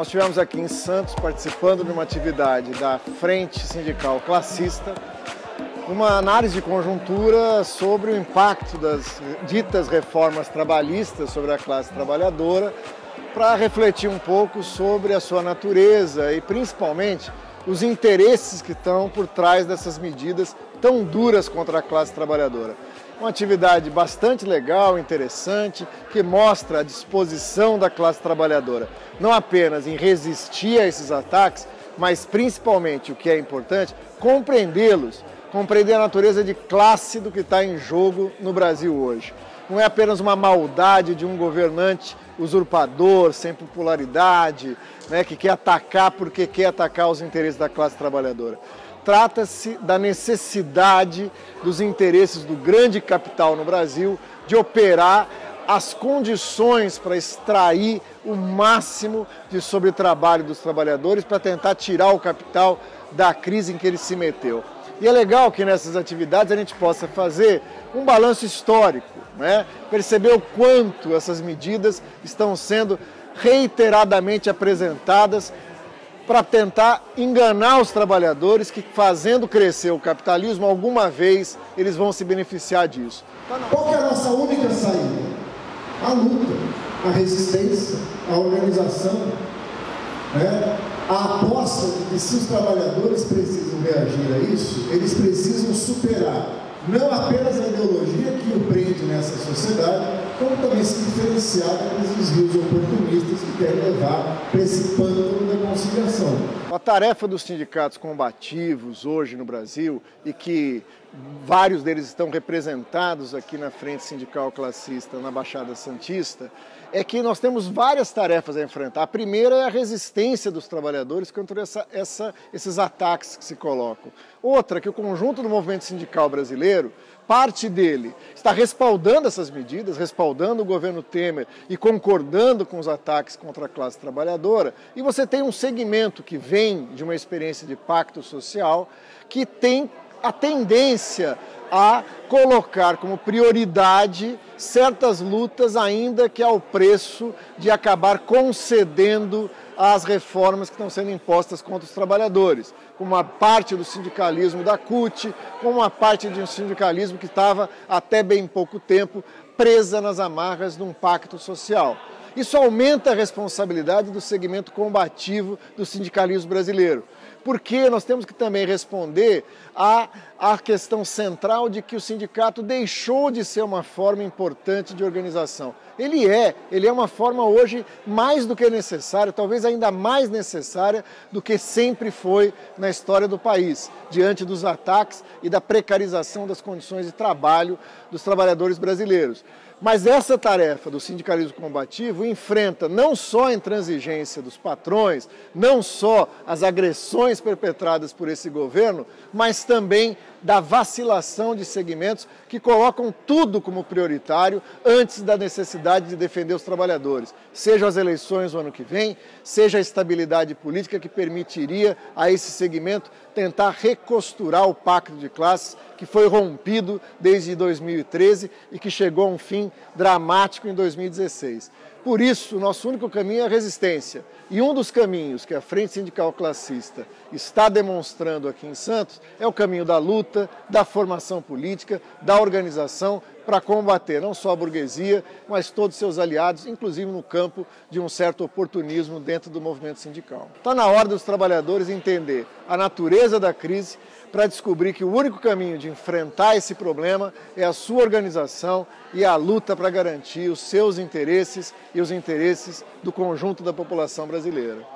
Nós estivemos aqui em Santos participando de uma atividade da Frente Sindical Classista, uma análise de conjuntura sobre o impacto das ditas reformas trabalhistas sobre a classe trabalhadora, para refletir um pouco sobre a sua natureza e principalmente os interesses que estão por trás dessas medidas tão duras contra a classe trabalhadora. Uma atividade bastante legal, interessante, que mostra a disposição da classe trabalhadora, não apenas em resistir a esses ataques, mas principalmente, o que é importante, compreendê-los, compreender a natureza de classe do que está em jogo no Brasil hoje. Não é apenas uma maldade de um governante usurpador, sem popularidade, né, que quer atacar porque quer atacar os interesses da classe trabalhadora. Trata-se da necessidade dos interesses do grande capital no Brasil de operar as condições para extrair o máximo de sobretrabalho dos trabalhadores para tentar tirar o capital da crise em que ele se meteu. E é legal que nessas atividades a gente possa fazer um balanço histórico, né? Perceber o quanto essas medidas estão sendo reiteradamente apresentadas para tentar enganar os trabalhadores que, fazendo crescer o capitalismo, alguma vez eles vão se beneficiar disso. Qual que é a nossa única saída? A luta, a resistência, a organização, né? A aposta de que se os trabalhadores precisam reagir a isso, eles precisam superar não apenas a ideologia que o prende nessa sociedade, como também se diferenciar daqueles desvios oportunistas que querem levar para esse pântano da conciliação. A tarefa dos sindicatos combativos hoje no Brasil, e que vários deles estão representados aqui na Frente Sindical Classista, na Baixada Santista, é que nós temos várias tarefas a enfrentar. A primeira é a resistência dos trabalhadores contra esses ataques que se colocam. Outra, que o conjunto do movimento sindical brasileiro, parte dele está respaldando essas medidas, respaldando o governo Temer e concordando com os ataques contra a classe trabalhadora. E você tem um segmento que vem de uma experiência de pacto social que tem a tendência a colocar como prioridade certas lutas, ainda que ao preço de acabar concedendo às reformas que estão sendo impostas contra os trabalhadores, como uma parte do sindicalismo da CUT, como uma parte de um sindicalismo que estava até bem pouco tempo presa nas amarras de um pacto social. Isso aumenta a responsabilidade do segmento combativo do sindicalismo brasileiro, porque nós temos que também responder à questão central de que o sindicato deixou de ser uma forma importante de organização. Ele é uma forma hoje mais do que necessária, talvez ainda mais necessária do que sempre foi na história do país, diante dos ataques e da precarização das condições de trabalho dos trabalhadores brasileiros. Mas essa tarefa do sindicalismo combativo enfrenta não só a intransigência dos patrões, não só as agressões perpetradas por esse governo, mas também da vacilação de segmentos que colocam tudo como prioritário antes da necessidade de defender os trabalhadores. Seja as eleições no ano que vem, seja a estabilidade política que permitiria a esse segmento tentar recosturar o pacto de classes que foi rompido desde 2013 e que chegou a um fim dramático em 2016. Por isso, o nosso único caminho é a resistência. E um dos caminhos que a Frente Sindical Classista está demonstrando aqui em Santos é o caminho da luta, da formação política, da organização para combater não só a burguesia, mas todos seus aliados, inclusive no campo de um certo oportunismo dentro do movimento sindical. Está na hora dos trabalhadores entender a natureza da crise para descobrir que o único caminho de enfrentar esse problema é a sua organização e a luta para garantir os seus interesses e os interesses do conjunto da população brasileira.